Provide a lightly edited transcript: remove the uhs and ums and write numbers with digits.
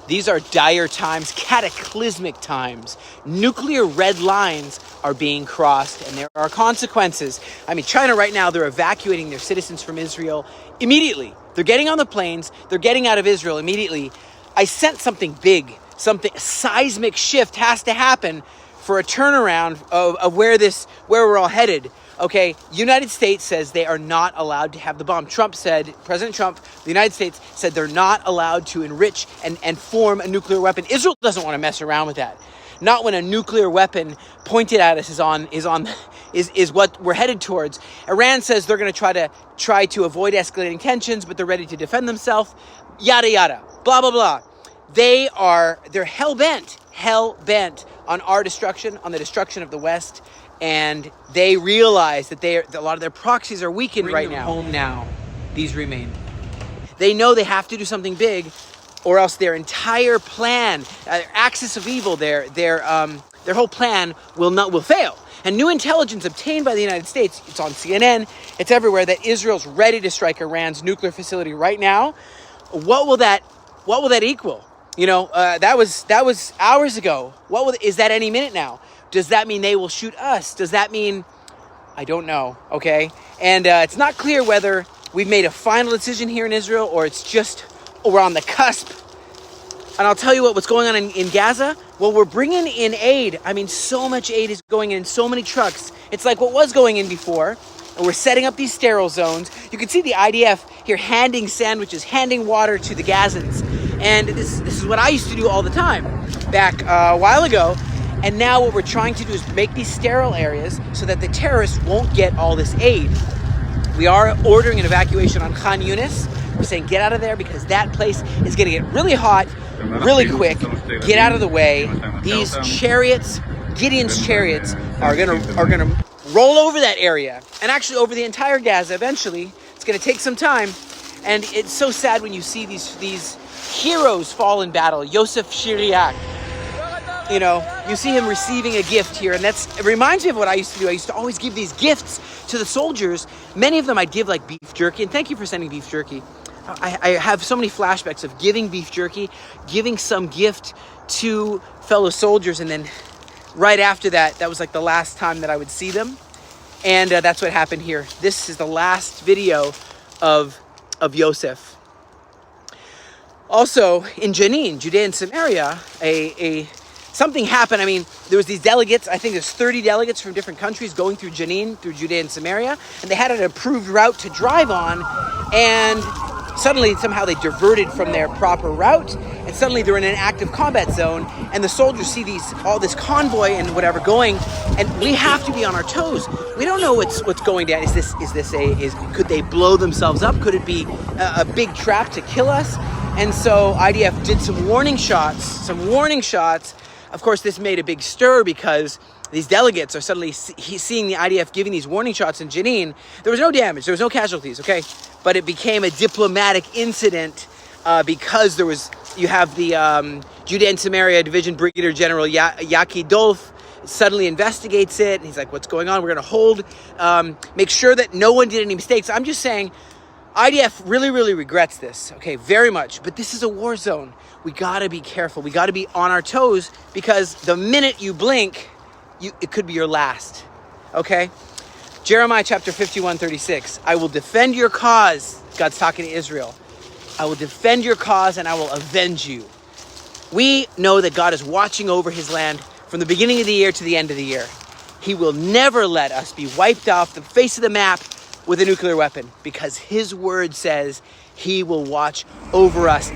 These are dire times, cataclysmic times. Nuclear red lines are being crossed, and there are consequences. I mean, China right now, they're evacuating their citizens from Israel immediately. They're getting on the planes. They're getting out of Israel immediately. I sense something big, a seismic shift has to happen for a turnaround of where we're all headed. Okay, United States says they are not allowed to have the bomb. President Trump, the United States said they're not allowed to enrich and form a nuclear weapon. Israel doesn't want to mess around with that. Not when a nuclear weapon pointed at us is what we're headed towards. Iran says they're going to try to avoid escalating tensions, but they're ready to defend themselves. Yada yada, blah blah blah. They're hell-bent on our destruction, on the destruction of the West, and they realize that a lot of their proxies are weakened right now. Home now. These remain. They know they have to do something big, or else their entire plan, their axis of evil, their whole plan will fail. And new intelligence obtained by the United States, it's on CNN, it's everywhere, that Israel's ready to strike Iran's nuclear facility right now. What will that equal? You know, that was hours ago. Is that any minute now? Does that mean they will shoot us? Does that mean, I don't know, okay? And it's not clear whether we've made a final decision here in Israel or we're on the cusp. And I'll tell you what's going on in Gaza. Well, we're bringing in aid. I mean, so much aid is going in so many trucks. It's like what was going in before. And we're setting up these sterile zones. You can see the IDF here handing sandwiches, handing water to the Gazans. And this is what I used to do all the time back a while ago. And now what we're trying to do is make these sterile areas so that the terrorists won't get all this aid. We are ordering an evacuation on Khan Yunis. We're saying get out of there because that place is going to get really hot, really quick. Get out of the way. These chariots, Gideon's chariots, are gonna roll over that area and actually over the entire Gaza eventually. It's going to take some time. And it's so sad when you see these heroes fall in battle. Yosef Shiriak. You know, you see him receiving a gift here, and it reminds me of what I used to do. I used to always give these gifts to the soldiers. Many of them I'd give like beef jerky, and thank you for sending beef jerky. I have so many flashbacks of giving beef jerky, giving some gift to fellow soldiers, and then right after that was like the last time that I would see them. And that's what happened here. This is the last video of Yosef. Also, in Jenin, Judea and Samaria, something happened. I mean, there was these delegates. I think there's 30 delegates from different countries going through Jenin, through Judea and Samaria, and they had an approved route to drive on, and suddenly, somehow they diverted from their proper route, and suddenly they're in an active combat zone, and the soldiers see all this convoy and whatever going, and we have to be on our toes. We don't know what's going down. Could they blow themselves up? Could it be a big trap to kill us? And so IDF did some warning shots. Of course, this made a big stir because these delegates are suddenly seeing the IDF giving these warning shots in Jenin. There was no damage. There was no casualties, okay? But it became a diplomatic incident because you have the Judea and Samaria Division Brigadier General Yaki Dolf suddenly investigates it. And he's like, what's going on? We're going to hold, make sure that no one did any mistakes. I'm just saying, IDF really, really regrets this, okay, very much. But this is a war zone. We got to be careful. We got to be on our toes because the minute you blink, it could be your last, okay? Jeremiah chapter 51:36. I will defend your cause. God's talking to Israel. I will defend your cause and I will avenge you. We know that God is watching over his land from the beginning of the year to the end of the year. He will never let us be wiped off the face of the map with a nuclear weapon because his word says he will watch over us